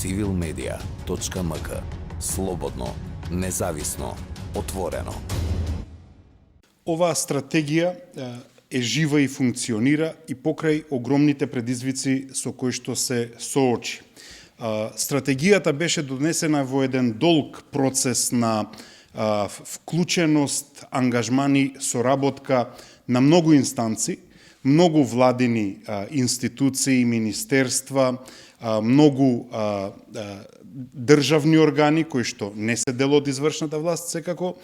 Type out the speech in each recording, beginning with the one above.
civilmedia.mk. Слободно, независно, отворено. Оваа стратегија е жива и функционира и покрај огромните предизвици со кои што се соочи. Стратегијата беше донесена во еден долг процес на вклученост, ангажмани, соработка на многу инстанци, многу владини институции, министерства, многу државни органи кои што не се дел од извршната власт, секако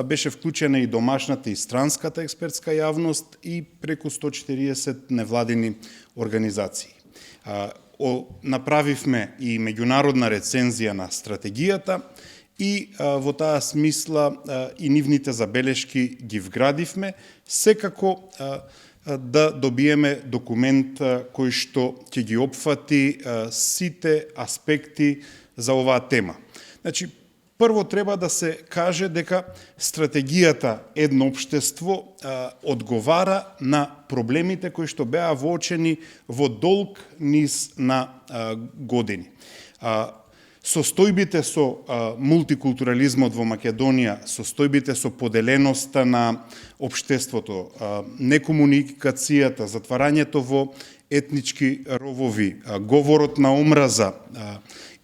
беше вклучена и домашната и странската експертска јавност и преку 140 невладини организации. Направивме и меѓународна рецензија на стратегијата и во таа смисла и нивните забелешки ги вградивме, секако да добиеме документ кој што ќе ги опфати сите аспекти за оваа тема. Значи, прво треба да се каже дека стратегијата едно општество одговара на проблемите кои што беа воочени во долг низ на години. Состојбите со мултикултурализмот во Македонија, состојбите со поделеноста на општеството, некомуникацијата, затварањето во етнички ровови, говорот на омраза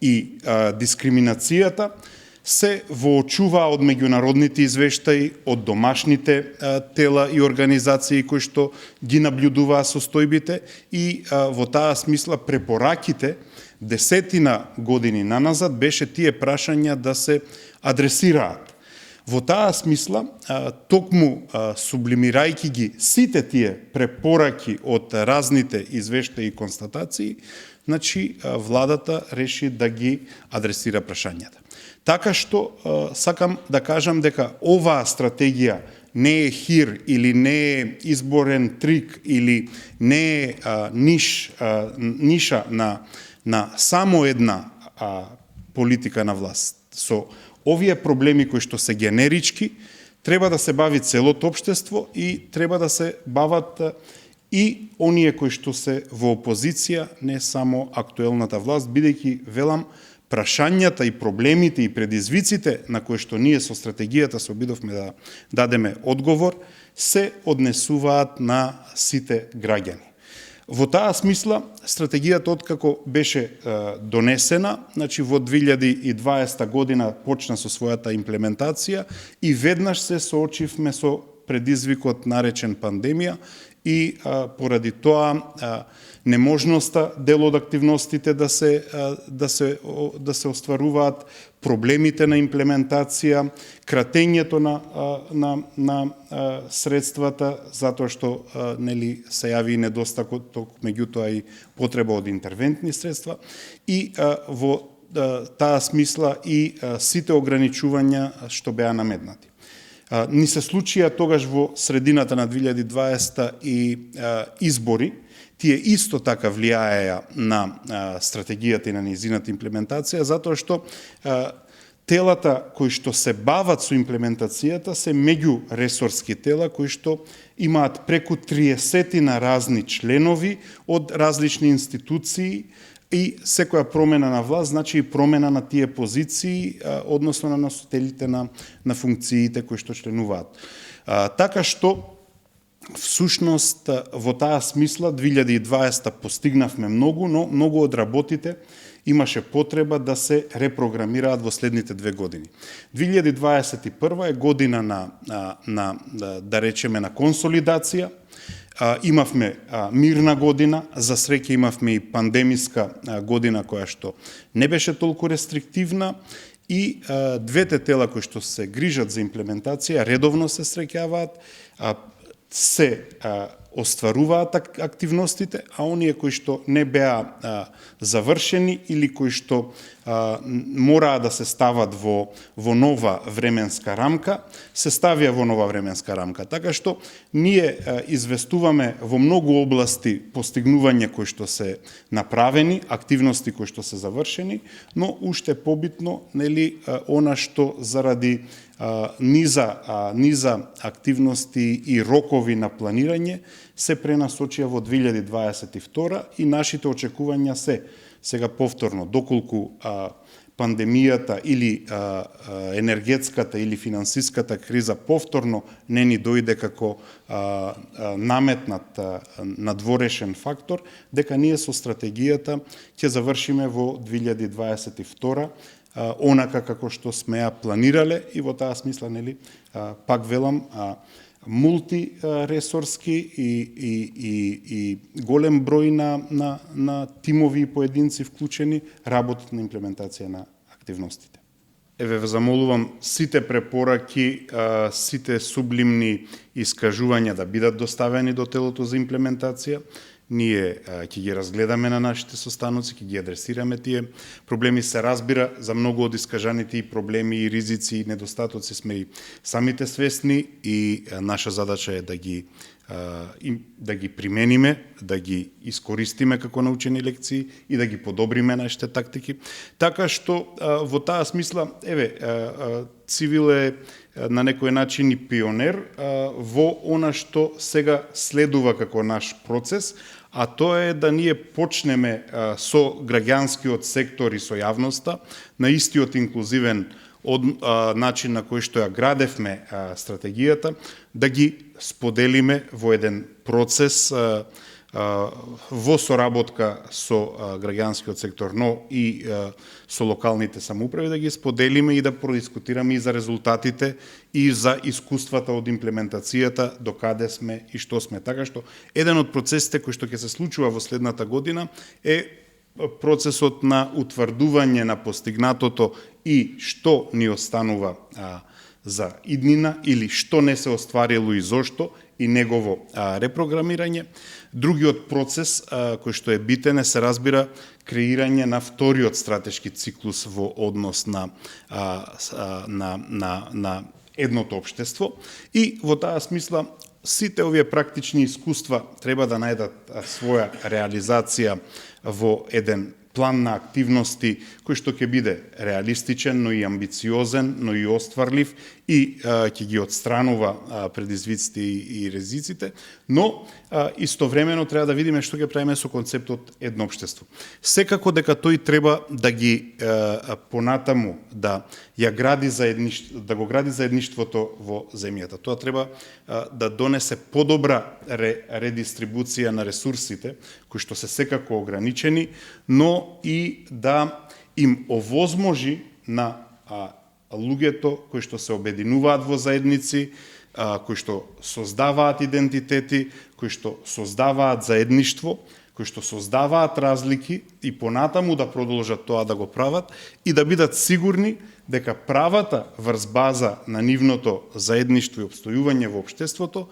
и дискриминацијата се воочуваа од меѓународните извештаи, од домашните тела и организации кои што ги наблюдуваа состојбите и во таа смисла препораките десетина години наназад беше тие прашања да се адресираат. Во таа смисла, токму сублимирајќи ги сите тие препораки од разните извештаи и констатации, значи владата реши да ги адресира прашањата. Така што сакам да кажам дека оваа стратегија не е хир или не е изборен трик или не е ниша на само една политика на власт. Со овие проблеми кои што се генерички, треба да се бави целото општество и треба да се бават и оние кои што се во опозиција, не само актуелната власт, бидејќи, велам, прашањата и проблемите и предизвиците на кои што ние со стратегијата се обидовме да дадеме одговор, се однесуваат на сите граѓани. Во таа смисла, стратегијата откако беше донесена, значи во 2020 година почна со својата имплементација и веднаш се соочивме со предизвикот наречен пандемија и поради тоа неможноста дел од активностите да се остваруваат, проблемите на имплементација, кратењето на средствата, затоа што нели се јави недостаток, меѓутоа и потреба од интервентни средства и во таа смисла и сите ограничувања што беа наметнати. Ни се случија тогаш во средината на 2020 и избори, тие исто така влијаеа на стратегијата и на низината имплементација, затоа што телата кои што се бават со имплементацијата се меѓуресорски тела кои што имаат преку 30 на разни членови од различни институции и секоја промена на власт значи и промена на тие позиции, односно на носителите на функциите кои што членуваат. Така што всушност, во таа смисла, 2020 постигнавме многу, но многу од работите имаше потреба да се репрограмираат во следните 2 години. 2021 е година на да речеме, на консолидација. Имавме мирна година, за среќа имавме и пандемиска година која што не беше толку рестриктивна и двете тела кои што се грижат за имплементација редовно се среќаваат, се остваруваат активностите, а оние кои што не беа завршени или кои што мораа да се стават во нова временска рамка, се ставија во нова временска рамка. Така што ние известуваме во многу области постигнувања кои што се направени, активности кои што се завршени, но уште побитно, нели, она што заради низа активности и рокови на планирање се пренасочија во 2022 и нашите очекувања се сега повторно, доколку пандемијата или енергетската или финансиската криза повторно не ни дојде како наметнат надворешен фактор, дека ние со стратегијата ќе завршиме во 2022 онака како што сме ја планирале и во таа смисла, нели, пак велам, мултиресорски и голем број на тимови и поединци вклучени работат на имплементација на активностите. Еве ве замолувам сите препораки, сите сублимни искажувања да бидат доставени до телото за имплементација. Ние ќе ги разгледаме на нашите состаноци, ќе ги адресираме тие проблеми. Се разбира, за многу од искажаните и проблеми и ризици и недостатоци сме и самите свесни и наша задача е да ги примениме, да ги искористиме како научени лекции и да ги подобриме нашите тактики. Така што во таа смисла, еве, Цивил е на некој начин и пионер во она што сега следува како наш процес, а тоа е да ние почнеме со граѓанскиот сектор и со јавноста на истиот инклузивен начин на кој што ја градевме стратегијата, да ги споделиме во еден процес во соработка со граѓанскиот сектор, но и со локалните самоуправи, да ги споделиме и да продискутираме и за резултатите и за искуствата од имплементацијата, до каде сме и што сме. Така што еден од процесите кој што ќе се случува во следната година е процесот на утврдување на постигнатото и што ни останува за иднина или што не се остварило и зошто и негово репрограмирање. Другиот процес кој што е битен е, се разбира, креирање на вториот стратешки циклус во однос на едното општество и во таа смисла сите овие практични искуства треба да најдат своја реализација во еден план на активности кој што ќе биде реалистичен, но и амбициозен, но и остварлив и ќе ги отстранува предизвиците и ризиците, но истовремено треба да видиме што ќе правиме со концептот едно општество. Секако дека тој треба да ги понатаму да го гради заедништвото во земјата. Тоа треба да донесе подобра редистрибуција на ресурсите кои што се секако ограничени, но и да им овозможи на луѓето кои што се обединуваат во заедници, кои што создаваат идентитети, кои што создаваат заедништво, кои што создаваат разлики и понатаму да продолжат тоа да го прават и да бидат сигурни дека правата врз база на нивното заедништво и обстојување во општеството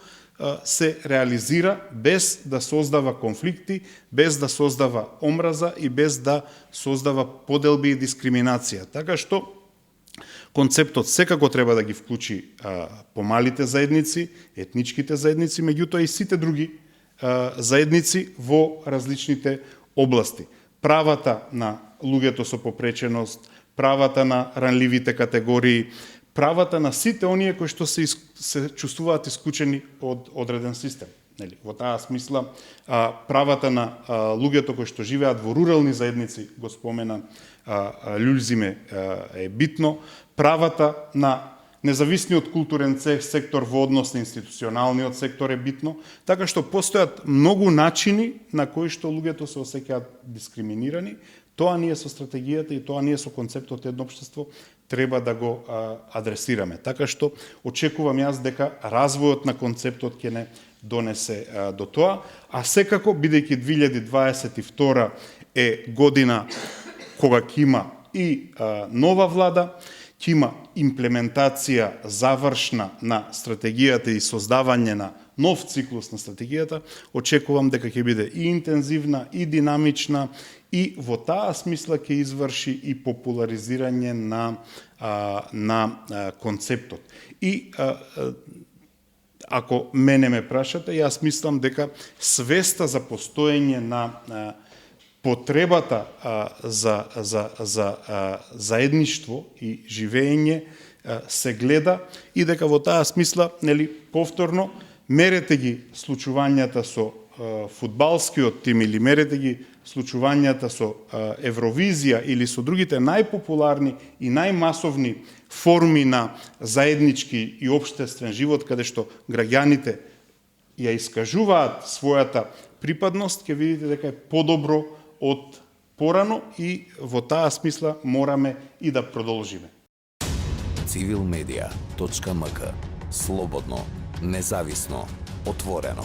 се реализира без да создава конфликти, без да создава омраза и без да создава поделби и дискриминација. Така што концептот секако треба да ги вклучи помалите заедници, етничките заедници, меѓутоа и сите други заедници во различните области. Правата на луѓето со попреченост, правата на ранливите категории, правата на сите оние кои што се чувствуваат исклучени од одреден систем. Во таа смисла, правата на луѓето кои што живеат во рурални заедници, го спомена Љулзиме, е битно. Правата на независниот културен сектор во однос на институционалниот сектор е битно, така што постојат многу начини на кои што луѓето се осеќаат дискриминирани. Тоа ние со стратегијата и тоа ние со концептот едно општество треба да го адресираме. Така што очекувам јас дека развојот на концептот ќе не донесе до тоа, а секако, бидејќи 2022 е година кога ќе има и нова влада, ќе има имплементација завршна на стратегијата и создавање на нов циклус на стратегијата, очекувам дека ќе биде и интензивна, и динамична, и во таа смисла ќе изврши и популаризирање на концептот. И ако мене ме прашате, јас мислам дека свеста за постоење на потребата за заедништво и живење се гледа и дека во таа смисла, повторно, мерете ги случувањата со фудбалскиот тим или мерете ги случувањата со Евровизија или со другите најпопуларни и најмасовни форми на заеднички и општествен живот, каде што граѓаните ја искажуваат својата припадност, ќе видите дека е подобро од порано и во таа смисла мораме и да продолжиме. civilmedia.mk. Слободно, независно, отворено.